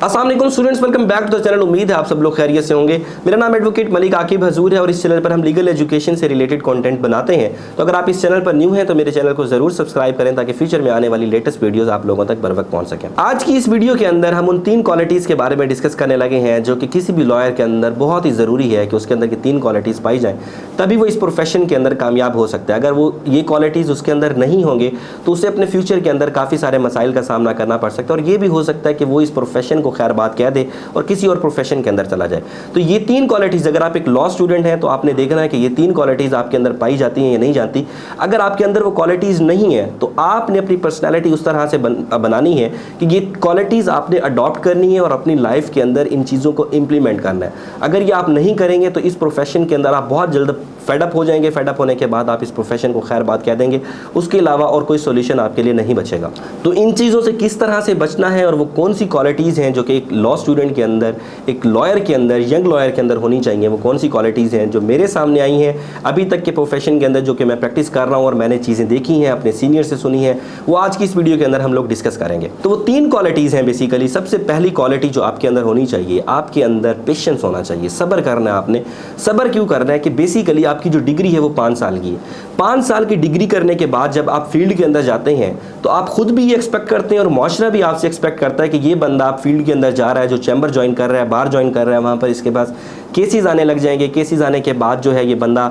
अस्सलाम वालेकुम students, welcome back to the channel. उम्मीद है आप सब लोग खैरियत से होंगे। मेरा नाम एडवोकेट मलिक आकिब हजूर है और इस चैनल पर हम लीगल एजुकेशन से रिलेटेड कंटेंट बनाते हैं। तो अगर आप इस चैनल पर न्यू हैं तो मेरे चैनल को ज़रूर सब्सक्राइब करें ताकि फ्यूचर में आने वाली लेटेस्ट वीडियोस आप लोगों तक बर वक्त पहुंच सकें। आज की इस वीडियो के अंदर हम उन 3 क्वालिटीज़ के बारे में डिस्कस करने लगे हैं जो कि किसी भी लॉयर के अंदर बहुत ही ज़रूरी है कि उसके अंदर की 3 क्वालिटीज़ पाई जाएँ, तभी वो इस प्रोफेशन के अंदर कामयाब हो सकता है। अगर वो ये क्वालिटीज़ उसके अंदर नहीं होंगे तो उसे अपने फ्यूचर के अंदर काफ़ी सारे मसाइल का सामना करना पड़ सकता है और ये भी हो सकता है कि वो इस प्रोफेशन को खैर बात कह दे और किसी और प्रोफेशन के अंदर चला जाए। तो ये 3 क्वालिटीज़, अगर आप एक लॉ स्टूडेंट हैं तो आपने देखना है कि ये 3 क्वालिटीज़ आपके अंदर पाई जाती हैं या नहीं जाती। अगर आपके अंदर वो क्वालिटीज़ नहीं है तो आपने अपनी पर्सनैलिटी उस तरह से बनानी है कि ये क्वालिटीज़ आपने अडॉप्ट करनी है और अपनी लाइफ के अंदर इन चीज़ों को इम्प्लीमेंट करना है। अगर ये आप नहीं करेंगे तो इस प्रोफेशन के अंदर आप बहुत जल्द फेडअप हो जाएंगे। फेडअप होने के बाद आप इस प्रोफेशन को खैर बात कह देंगे, उसके अलावा और कोई सोल्यूशन आपके लिए नहीं बचेगा। तो इन चीज़ों से किस तरह से बचना है और वो कौन सी क्वालिटीज़ हैं जो कि एक लॉ स्टूडेंट के अंदर, एक लॉयर के अंदर, यंग लॉयर के अंदर होनी चाहिए, वो कौन सी क्वालिटीज़ हैं जो मेरे सामने आई हैं अभी तक के प्रोफेशन के अंदर, जो कि मैं प्रैक्टिस कर रहा हूँ और मैंने चीज़ें देखी हैं, अपने सीनियर से सुनी है, वो आज की इस वीडियो के अंदर हम लोग डिस्कस करेंगे। तो वो 3 क्वालिटीज़ हैं बेसिकली। सबसे पहली क्वालिटी जो आपके अंदर होनी चाहिए, आपके अंदर पेशेंस होना चाहिए, सब्र करना है आपने। सब्र क्यों करना है कि बेसिकली आपकी जो डिग्री है वो 5 साल की है। 5 साल की डिग्री करने के बाद जब आप फील्ड के अंदर जाते हैं तो आप खुद भी ये एक्सपेक्ट करते हैं और मुआशरा भी आपसे एक्सपेक्ट करता है कि ये बंदा आप फील्ड के अंदर जा रहा है, जो चैम्बर ज्वाइन कर रहा है, बार ज्वाइन कर रहा है, वहाँ पर इसके पास केसेस आने लग जाएंगे। केसेस आने के बाद जो है ये बंदा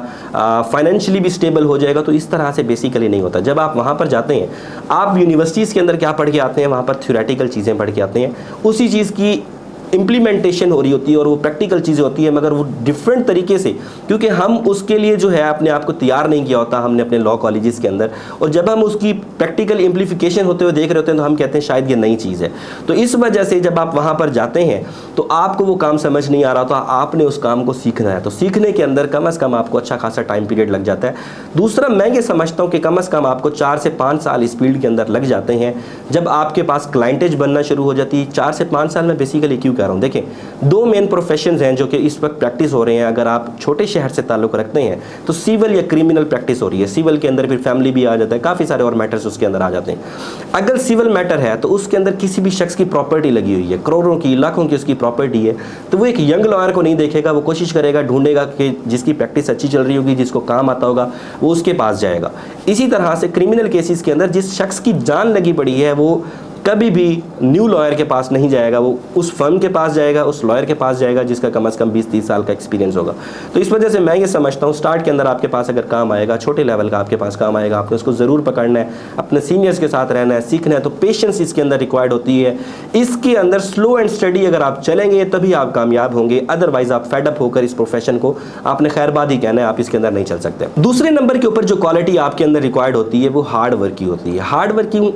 फाइनेंशियली भी स्टेबल हो जाएगा। तो इस तरह से बेसिकली नहीं होता। जब आप वहाँ पर जाते हैं, आप यूनिवर्सिटीज़ के अंदर क्या पढ़ के आते हैं, वहाँ पर थ्योरेटिकल चीज़ें पढ़ के आते हैं, उसी चीज़ की इम्प्लीमेंटेशन हो रही होती है और वो प्रैक्टिकल चीज़ें होती है, मगर वो डिफरेंट तरीके से, क्योंकि हम उसके लिए जो है अपने आप को तैयार नहीं किया होता हमने अपने लॉ कॉलेजेस के अंदर। और जब हम उसकी प्रैक्टिकल इम्प्लीफिकेशन होते हुए देख रहे होते हैं तो हम कहते हैं शायद ये नई चीज़ है। तो इस वजह से जब आप वहाँ पर जाते हैं तो आपको वो काम समझ नहीं आ रहा, तो आपने उस काम को सीखना है। तो सीखने के अंदर कम से कम आपको अच्छा खासा टाइम पीरियड लग जाता है। दूसरा, मैं ये समझता हूँ कि कम से कम आपको 4 से 5 साल इस फील्ड के अंदर लग जाते हैं जब आपके पास क्लाइंटेज बनना शुरू हो जाती है। 4 से 5 साल में बेसिकली क्यों कह रहा हूँ, देखें 2 मेन प्रोफेशंस हैं जो कि इस वक्त प्रैक्टिस हो रहे हैं। अगर आप छोटे शहर से ताल्लुक़ रखते हैं तो सिविल या क्रिमिनल प्रैक्टिस हो रही है। सिविल के अंदर फिर फैमिली भी आ जाता है, काफ़ी सारे और मैटर्स उसके अंदर आ जाते हैं। अगर सिविल मैटर है तो उसके अंदर किसी भी शख्स की प्रॉपर्टी लगी हुई है, करोड़ों की, लाखों की उसकी प्रॉपर्टी है, तो वो एक यंग लॉयर को नहीं देखेगा, वो कोशिश करेगा, ढूंढेगा कि जिसकी प्रैक्टिस अच्छी चल रही होगी, जिसको काम आता होगा, वो उसके पास जाएगा। इसी तरह से क्रिमिनल केसेस के अंदर जिस शख्स की जान लगी पड़ी है वो कभी भी न्यू लॉयर के पास नहीं जाएगा, वो उस फर्म के पास जाएगा, उस लॉयर के पास जाएगा जिसका कम से कम 20-30 साल का एक्सपीरियंस होगा। तो इस वजह से मैं ये समझता हूँ स्टार्ट के अंदर आपके पास अगर काम आएगा, छोटे लेवल का आपके पास काम आएगा, आपने उसको ज़रूर पकड़ना है, अपने सीनियर्स के साथ रहना है, सीखना है। तो पेशेंस इसके अंदर रिक्वायर्ड होती है। इसके अंदर स्लो एंड स्टडी अगर आप चलेंगे तभी आप कामयाब होंगे, अदरवाइज आप फेडअप होकर इस प्रोफेशन को आपने खैरबाद ही कहना है, आप इसके अंदर नहीं चल सकते। दूसरे नंबर के ऊपर जो क्वालिटी आपके अंदर रिक्वायर्ड होती है वो हार्ड वर्क की होती है। हार्ड वर्किंग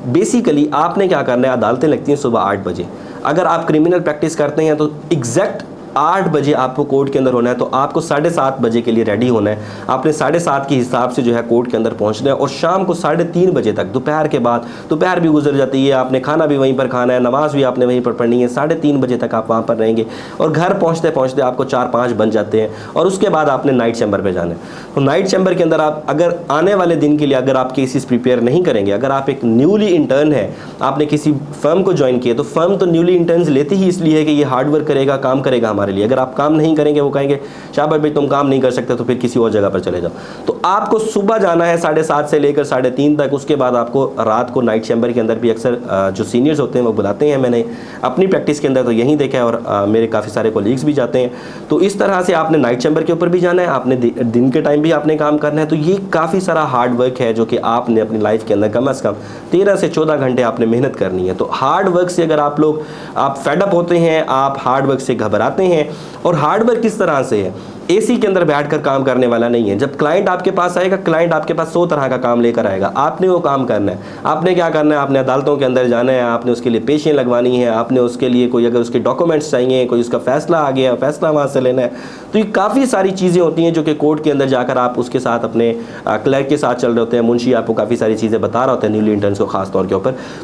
बेसिकली आपने क्या करना है, अदालतें लगती हैं सुबह 8 बजे। अगर आप क्रिमिनल प्रैक्टिस करते हैं तो एग्जैक्ट 8 बजे आपको कोर्ट के अंदर होना है, तो आपको 7:30 बजे के लिए रेडी होना है। आपने 7:30 के हिसाब से जो है कोर्ट के अंदर पहुंचना है और शाम को 3:30 बजे तक, दोपहर के बाद, दोपहर भी गुजर जाती है, आपने खाना भी वहीं पर खाना है, नमाज भी आपने वहीं पर पढ़नी है। 3:30 बजे तक आप वहाँ पर रहेंगे और घर पहुँचते पहुँचते आपको 4-5 बन जाते हैं और उसके बाद आपने नाइट चैम्बर पर जाना है। तो नाइट चैम्बर के अंदर आप अगर आने वाले दिन के लिए अगर आप केसेस प्रिपेयर नहीं करेंगे, अगर आप एक न्यूली इंटर्न है, आपने किसी फर्म को ज्वाइन किया, तो फर्म तो न्यूली इंटर्न्स लेती ही इसलिए है कि ये हार्ड वर्क करेगा, काम करेगा हमारे लिए। अगर आप काम नहीं करेंगे वो कहेंगे शाबाश भाई तुम काम नहीं कर सकते, तो फिर किसी और जगह पर चले जाओ। तो आपको सुबह जाना है 7:30 से लेकर 3:30 तक, उसके बाद आपको रात को नाइट चैम्बर के अंदर भी अक्सर जो सीनियर्स होते हैं वो बुलाते हैं। मैंने अपनी प्रैक्टिस के अंदर तो यही देखा है और मेरे काफ़ी सारे कोलीग्स भी जाते हैं। तो इस तरह से आपने नाइट चैम्बर के ऊपर भी जाना है, आपने दिन के टाइम भी आपने काम करना है। तो ये काफ़ी सारा हार्ड वर्क है जो कि आपने अपनी लाइफ के अंदर कम से कम 13 से 14 घंटे आपने मेहनत करनी है। तो हार्ड वर्क से अगर आप फेडअप होते हैं, आप हार्ड वर्क से घबराते हैं। और हार्ड वर्क किस तरह से है, एसी के अंदर बैठकर काम करने वाला नहीं है। जब क्लाइंट आपके पास आएगा, क्लाइंट आपके पास 100 तरह का काम लेकर आएगा, आपने वो काम करना है। आपने क्या करना है, आपने अदालतों के अंदर जाना है, आपने उसके लिए पेशियाँ लगवानी है, आपने उसके लिए कोई अगर उसके डॉक्यूमेंट्स चाहिए, कोई उसका फैसला आ गया, फैसला वहाँ से लेना है। तो ये काफ़ी सारी चीज़ें होती हैं जो कि कोर्ट के अंदर जाकर आप उसके साथ अपने क्लर्क के साथ चल रहे होते हैं, मुंशी आपको काफ़ी सारी चीज़ें बता रहा होता है न्यूली इंटर्न्स को खास तौर के ऊपर।